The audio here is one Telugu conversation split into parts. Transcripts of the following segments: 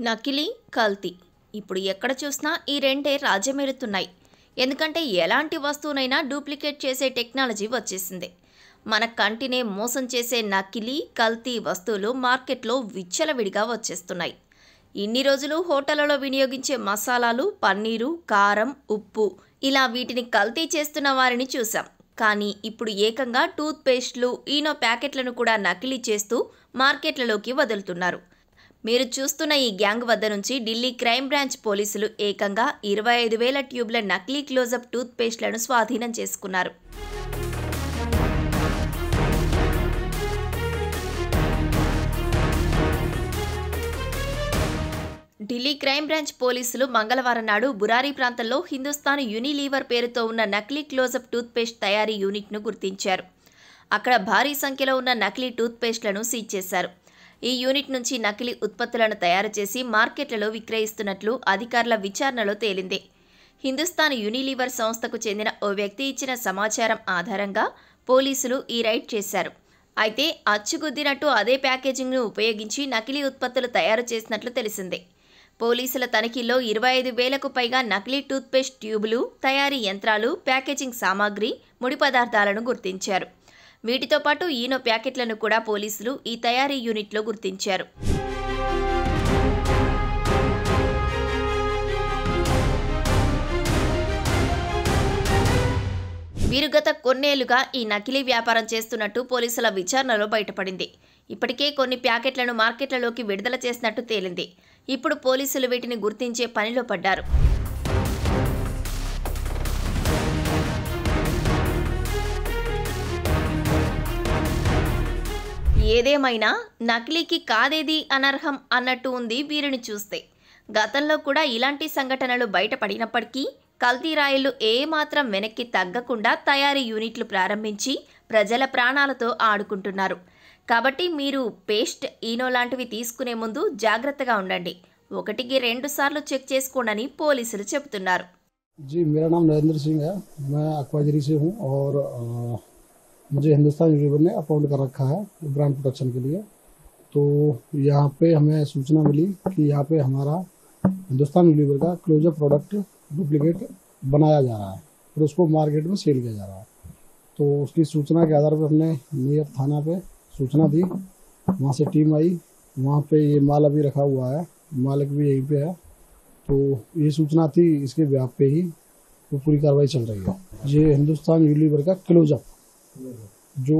నకిలీ, కల్తీ ఇప్పుడు ఎక్కడ చూసినా ఈ రెండే రాజ్యమేలుతున్నాయి. ఎందుకంటే ఎలాంటి వస్తువునైనా డూప్లికేట్ చేసే టెక్నాలజీ వచ్చేసింది. మన కంటినే మోసం చేసే నకిలీ, కల్తీ వస్తువులు మార్కెట్లో విచ్చలవిడిగా వచ్చేస్తున్నాయి. ఇన్ని రోజులు హోటళ్లలో వినియోగించే మసాలాలు, పన్నీరు, కారం, ఉప్పు ఇలా వీటిని కల్తీ చేస్తున్న వారిని చూసాం. కానీ ఇప్పుడు ఏకంగా టూత్ పేస్ట్లు, ఈనో ప్యాకెట్లను కూడా నకిలీ చేస్తూ మార్కెట్లలోకి వదులుతున్నారు. మీరు చూస్తున్న ఈ గ్యాంగ్ వద్ద నుంచి ఢిల్లీ క్రైమ్ బ్రాంచ్ పోలీసులు ఏకంగా 25,000 ట్యూబ్ల నకిలీ క్లోజప్ టూత్ పేస్ట్లను స్వాధీనం చేసుకున్నారు. ఢిల్లీ క్రైమ్ బ్రాంచ్ పోలీసులు మంగళవారం నాడు బురారీ ప్రాంతంలో హిందుస్థాన్ యూనిలీవర్ పేరుతో ఉన్న నకిలీ క్లోజప్ టూత్ పేస్ట్ తయారీ యూనిట్ను గుర్తించారు. అక్కడ భారీ సంఖ్యలో ఉన్న నకిలీ టూత్ పేస్ట్లను సీజ్ చేశారు. ఈ యూనిట్ నుంచి నకిలీ ఉత్పత్తులను తయారు చేసి మార్కెట్లలో విక్రయిస్తున్నట్లు అధికారుల విచారణలో తేలింది. హిందుస్థాన్ యూనిలీవర్ సంస్థకు చెందిన ఓ వ్యక్తి ఇచ్చిన సమాచారం ఆధారంగా పోలీసులు ఈ రైడ్ చేశారు. అయితే అచ్చుగుద్దినట్టు అదే ప్యాకేజింగ్ను ఉపయోగించి నకిలీ ఉత్పత్తులు తయారు చేసినట్లు తెలిసింది. పోలీసుల తనిఖీల్లో 25,000కు పైగా నకిలీ టూత్పేస్ట్ ట్యూబులు, తయారీ యంత్రాలు, ప్యాకేజింగ్ సామాగ్రి, ముడి పదార్థాలను గుర్తించారు. వీటితో పాటు ఈనో ప్యాకెట్లను కూడా పోలీసులు ఈ తయారీ యూనిట్లో గుర్తించారు. వీరు గత కొన్నేళ్లుగా ఈ నకిలీ వ్యాపారం చేస్తున్నట్టు పోలీసుల విచారణలో బయటపడింది. ఇప్పటికే కొన్ని ప్యాకెట్లను మార్కెట్లలోకి విడుదల చేసినట్టు తేలింది. ఇప్పుడు పోలీసులు వీటిని గుర్తించే పనిలో పడ్డారు. ఏదేమైనా నకిలీకి కాదేది అనర్హం అన్నట్టు ఉంది వీరిని చూస్తే. గతంలో కూడా ఇలాంటి సంఘటనలు బయటపడినప్పటికీ కల్తీ రాయిలు ఏమాత్రం వెనక్కి తగ్గకుండా తయారీ యూనిట్లు ప్రారంభించి ప్రజల ప్రాణాలతో ఆడుకుంటున్నారు. కాబట్టి మీరు పేస్ట్, ఈనో లాంటివి తీసుకునే ముందు జాగ్రత్తగా ఉండండి. 1కి 2 సార్లు చెక్ చేసుకోండి పోలీసులు చెబుతున్నారు. जी, मेरा नाम नरेंद्र सिंह है। मैं अक्वाजरी से हूँ और मुझे हिंदुस्तान यूनिलीवर ने अपॉइंट कर रखा है ब्रांड प्रोटेक्शन के लिए। तो यहाँ पे हमें सूचना मिली कि यहाँ पे हमारा हिंदुस्तान यूनिलीवर का क्लोजर प्रोडक्ट डुप्लीकेट बनाया जा रहा है और उसको मार्केट में सेल किया जा रहा है। तो उसकी सूचना के आधार पर हमने नियर थाना पे सूचना दी। वहाँ से टीम आई, वहाँ पे ये माल अभी रखा हुआ है, मालिक भी यहीं पे है। तो ये सूचना थी, इसके व्याप पे ही वो पूरी कार्रवाई चल रही है। ये हिंदुस्तान यूनिलीवर का क्लोजअप जो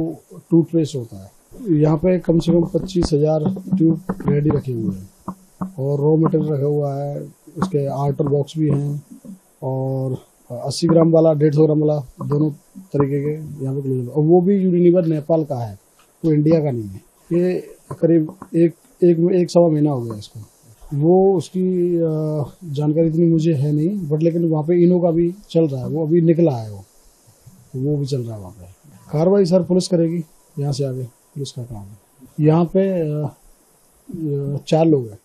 टूथपेस्ट होता है, यहाँ पे कम से कम 25,000 ट्यूब रेडी रखे हुए हैं और रॉ मटेरियल रखा हुआ है। उसके आउटर बॉक्स भी हैं और 80 ग्राम वाला, 150 ग्राम वाला, दोनों तरीके के यहाँ पे क्लोजअप। और वो भी यूनिलीवर नेपाल का है, वो इंडिया का नहीं है। ये करीब एक सवा महीना हो गया इसको। वो उसकी जानकारी इतनी मुझे है नहीं, बट लेकिन वहाँ पे इनो का भी चल रहा है, वो अभी निकला है, वो भी चल रहा है वहाँ पे। कार्रवाई सर पुलिस करेगी, यहाँ से आगे पुलिस का काम है। यहाँ पे 4 लोग हैं।